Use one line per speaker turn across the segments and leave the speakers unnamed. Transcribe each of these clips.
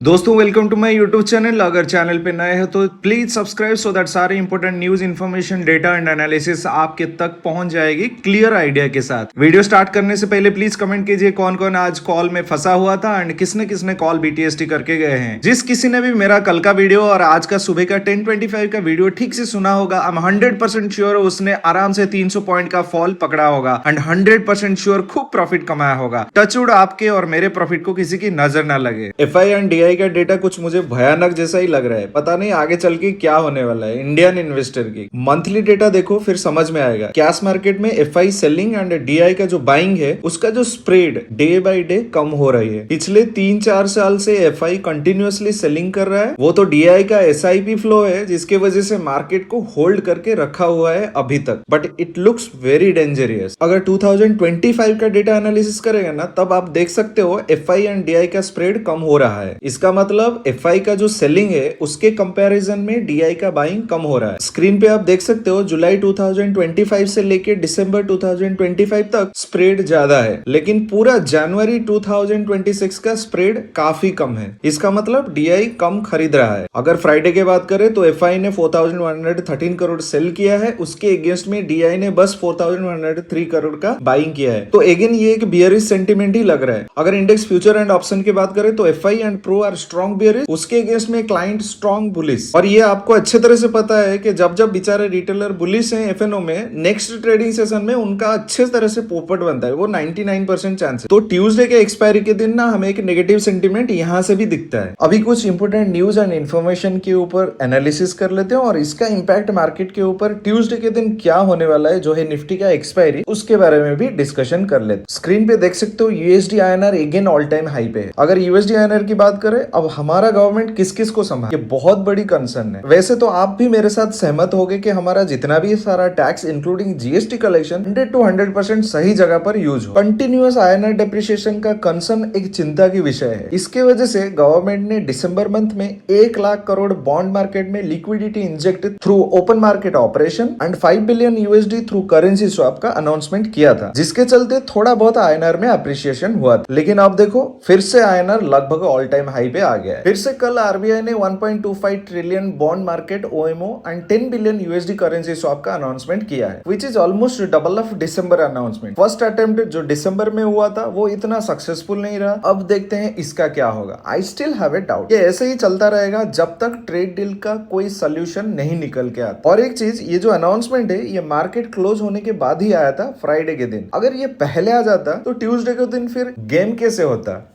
दोस्तों welcome to my YouTube channel. अगर channel पे नए हो तो प्लीज सब्सक्राइब सो दैट सारे important news information data and analysis आपके तक पहुंच जाएगी क्लियर आइडिया के साथ। वीडियो स्टार्ट करने से पहले प्लीज कमेंट कीजिए कौन कौन आज कॉल में फंसा हुआ था एंड किसने किसने कॉल बीटीएसटी करके गए हैं। जिस किसी ने भी मेरा कल का वीडियो और आज का सुबह का 10:25 का वीडियो ठीक से सुना होगा, आई एम 100% श्योर उसने आराम से 300 पॉइंट का फॉल पकड़ा होगा एंड 100% श्योर खूब प्रॉफिट कमाया होगा। टचवुड आपके और मेरे प्रॉफिट को किसी की नजर ना लगे। एफआई एंड डीआई का डेटा कुछ मुझे भयानक जैसा ही लग रहा है, पता नहीं आगे चल के क्या होने वाला है। इंडियन इन्वेस्टर की मंथली डेटा देखो फिर समझ में आएगा। कैश मार्केट में एफआई सेलिंग एंड डीआई का जो बाइंग है उसका जो स्प्रेड डे बाय डे कम हो रही है। पिछले 3-4 साल से एफआई कंटिन्यूअसली सेलिंग कर रहा है, वो तो डीआई का एसआईपी फ्लो है जिसके वजह से मार्केट को होल्ड करके रखा हुआ है अभी तक, but it looks very dangerous. अगर 2025 का डेटा एनालिसिस करेगा ना तब आप देख सकते हो एफआई एंड डीआई का स्प्रेड कम हो रहा है। इसका मतलब एफआई का जो सेलिंग है उसके कंपैरिजन में डीआई का बाइंग कम हो रहा है। स्क्रीन पे आप देख सकते हो जुलाई 2025 से लेके दिसंबर 2025 तक स्प्रेड ज्यादा है, लेकिन पूरा जनवरी 2026 का स्प्रेड काफी कम है। इसका मतलब डीआई कम खरीद रहा है। अगर फ्राइडे की बात करें तो एफआई ने 4113 करोड़ सेल किया है, उसके अगेंस्ट में डीआई ने बस 4103 करोड़ का बाइंग किया है। तो अगेन ये एक बियरिश सेंटीमेंट ही लग रहा है। अगर इंडेक्स फ्यूचर एंड ऑप्शन की बात करें तो FII and pro are strong bearish, उसके अगेंस्ट में क्लाइंट स्ट्रॉन्ग बुलिश। और ये आपको अच्छे तरह से पता है कि जब जब बेचारे रिटेलर बुलिश हैं एफएनओ में, नेक्स्ट ट्रेडिंग सेशन में उनका अच्छे तरह से पोपट बनता है। वो 99% चांस है। तो ट्यूसडे के एक्सपायरी के दिन ना हमें एक नेगेटिव सेंटीमेंट यहाँ से भी दिखता है। अभी कुछ इंपोर्टेंट न्यूज एंड इन्फॉर्मेशन के ऊपर एनालिसिस कर लेते हैं और इसका इंपैक्ट मार्केट के ऊपर ट्यूसडे के दिन क्या होने वाला है, जो है निफ्टी का एक्सपायरी, उसके बारे में भी डिस्कशन कर लेते हैं। स्क्रीन पे देख सकते हो USD INR again all time high पे है। अगर यूएसडी आईएनआर की बात करें, अब हमारा गवर्नमेंट किस किस को संभाले, ये बहुत बड़ी कंसर्न है। वैसे तो आप भी मेरे साथ सहमत होगे कि हमारा जितना भी सारा tax including GST collection 100 to 100% सही जगह पर यूज हो। कंटिन्यूअस आईएनआर डेप्रिसिएशन का कंसर्न एक चिंता की विषय है। इसके वजह से गवर्नमेंट ने दिसंबर मंथ में 1 लाख करोड़ बॉन्ड मार्केट में liquidity inject through open market operation and 5 billion USD through currency swap का अनाउंसमेंट किया था, जिसके चलते थोड़ा बहुत आईएनआर में अप्रिसिएशन हुआ था। लेकिन अब देखो फिर से आईएनआर लगभग ऑल टाइम हाई पे आ गया है। फिर से कल आरबीआई ने 1.25 trillion bond market OMO and 10 billion USD currency swap का अनाउंसमेंट किया है, which is almost double of December announcement. First attempt जो दिसंबर में हुआ था वो इतना सक्सेसफुल नहीं रहा। अब देखते हैं इसका क्या होगा। I still have a doubt, ये ऐसे ही चलता रहेगा जब तक ट्रेड डील का कोई सोल्यूशन नहीं निकल के आता। और एक चीज, ये जो अनाउंसमेंट है ये मार्केट क्लोज होने के बाद ही आया था, फ्राइडे के दिन। अगर ये पहले आ जाता तो ट्यूसडे के दिन फिर गेम कैसे होता।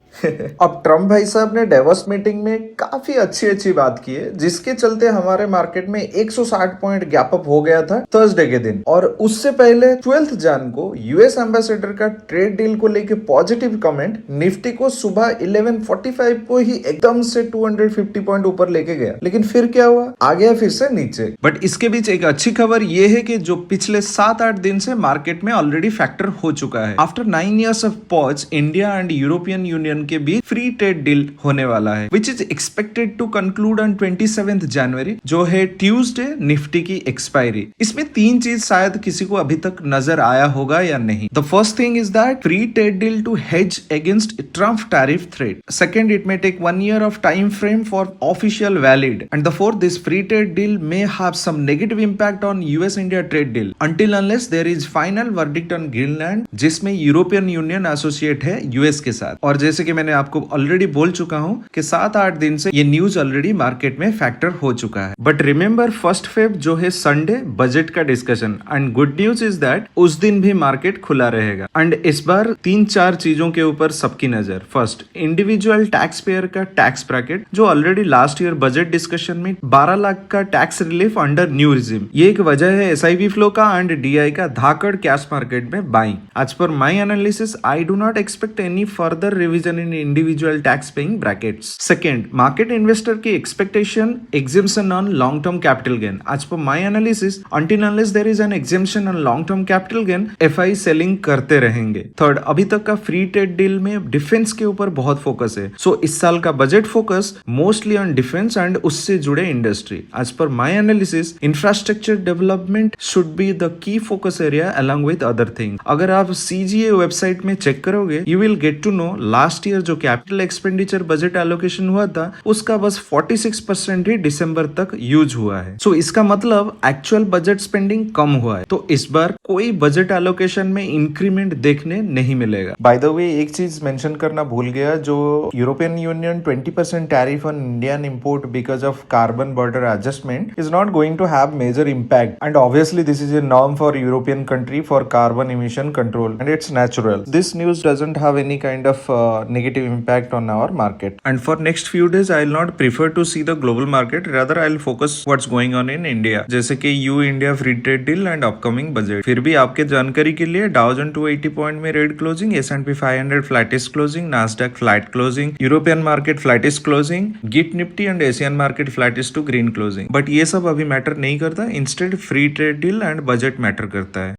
अब ट्रम्प भाई साहब ने डेवोस मीटिंग में काफी अच्छी बात की है, जिसके चलते हमारे मार्केट में 160 पॉइंट गैप अप हो गया था थर्सडे के दिन। और उससे पहले 12 जन को यूएस एम्बेसडर का ट्रेड डील को लेके पॉजिटिव कमेंट निफ्टी को सुबह 11:45 को ही एकदम से 250 पॉइंट ऊपर लेके गया। लेकिन फिर क्या हुआ, आ गया फिर से नीचे। बट इसके बीच एक अच्छी खबर ये है कि जो पिछले 7-8 दिन से मार्केट में ऑलरेडी फैक्टर हो चुका है। After 9 years of pause, India and European Union के बीच फ्री ट्रेड डील होने वाला है, which is expected to conclude on 27 January, जो है ट्यूसडे निफ्टी की एक्सपायरी। इसमें 3 चीज शायद किसी को अभी तक नजर आया होगा या नहीं। The first thing is that free trade deal to hedge against Trump tariff threat. Second, it may take 1 year of time frame for official valid. And the fourth, this free trade deal may have some negative impact on US-India trade deal until unless there is final verdict on Greenland, जिसमें European union associate है US के साथ। और जैसे कि मैंने आपको already बोल चुका हूं कि 7-8 दिन से ये न्यूज ऑलरेडी मार्केट में फैक्टर हो चुका है। बट रिमेंबर 1 फेब जो है संडे, बजट का discussion. And good news is that उस दिन भी मार्केट खुला रहेगा। एंड इस बार 3-4 चीजों के ऊपर सबकी नजर। फर्स्ट, इंडिविजुअल टैक्स पेयर का टैक्स ब्रैकेट, जो already last year budget discussion में 12 लाख का tax relief under new regime, ये एक वजह है एसआईपी फ्लो का एंड डीआई का धाकड़ कैश मार्केट में buying. As per my analysis, I do not expect any further revision in individual tax paying brackets. Second, market investor की expectation exemption on long term capital gain. As per my analysis, until unless there is an exemption on long term capital gain, FI selling करते रहेंगे। Third, अभी तक का free trade deal में defence के ऊपर बहुत फोकस है। So इस साल का budget focus mostly on defence and उससे जुड़े industry. As per my analysis, infrastructure development should be the key focus area along with other things. अगर आप CGA वेबसाइट में चेक करोगे, you will get to know last last year जो capital expenditure budget allocation हुआ था उसका बस 46% ही दिसंबर तक यूज हुआ है। सो इसका मतलब एक्चुअल बजट स्पेंडिंग कम हुआ है। तो इस बार कोई बजट एलोकेशन में इंक्रीमेंट देखने नहीं मिलेगा। बाय द वे एक चीज मेंशन करना भूल गया, जो European Union 20% tariff on Indian import because of carbon border adjustment is not going to have major impact, and obviously this is a norm for European country for carbon emission control and it's natural. This news doesn't have any kind of negative impact on our market, and for next few days I'll not prefer to see the global market, rather I'll focus what's going on in India, जैसे कि EU India free trade deal and upcoming budget. फिर भी आपके जानकारी के लिए Dow Jones 280 point में red closing, S&P 500 flattish closing, Nasdaq flat closing, European market flattish closing, गिट Nifty and Asian market flattish to green closing. But ये सब अभी मैटर नहीं करता, instead free trade deal and budget matter करता है।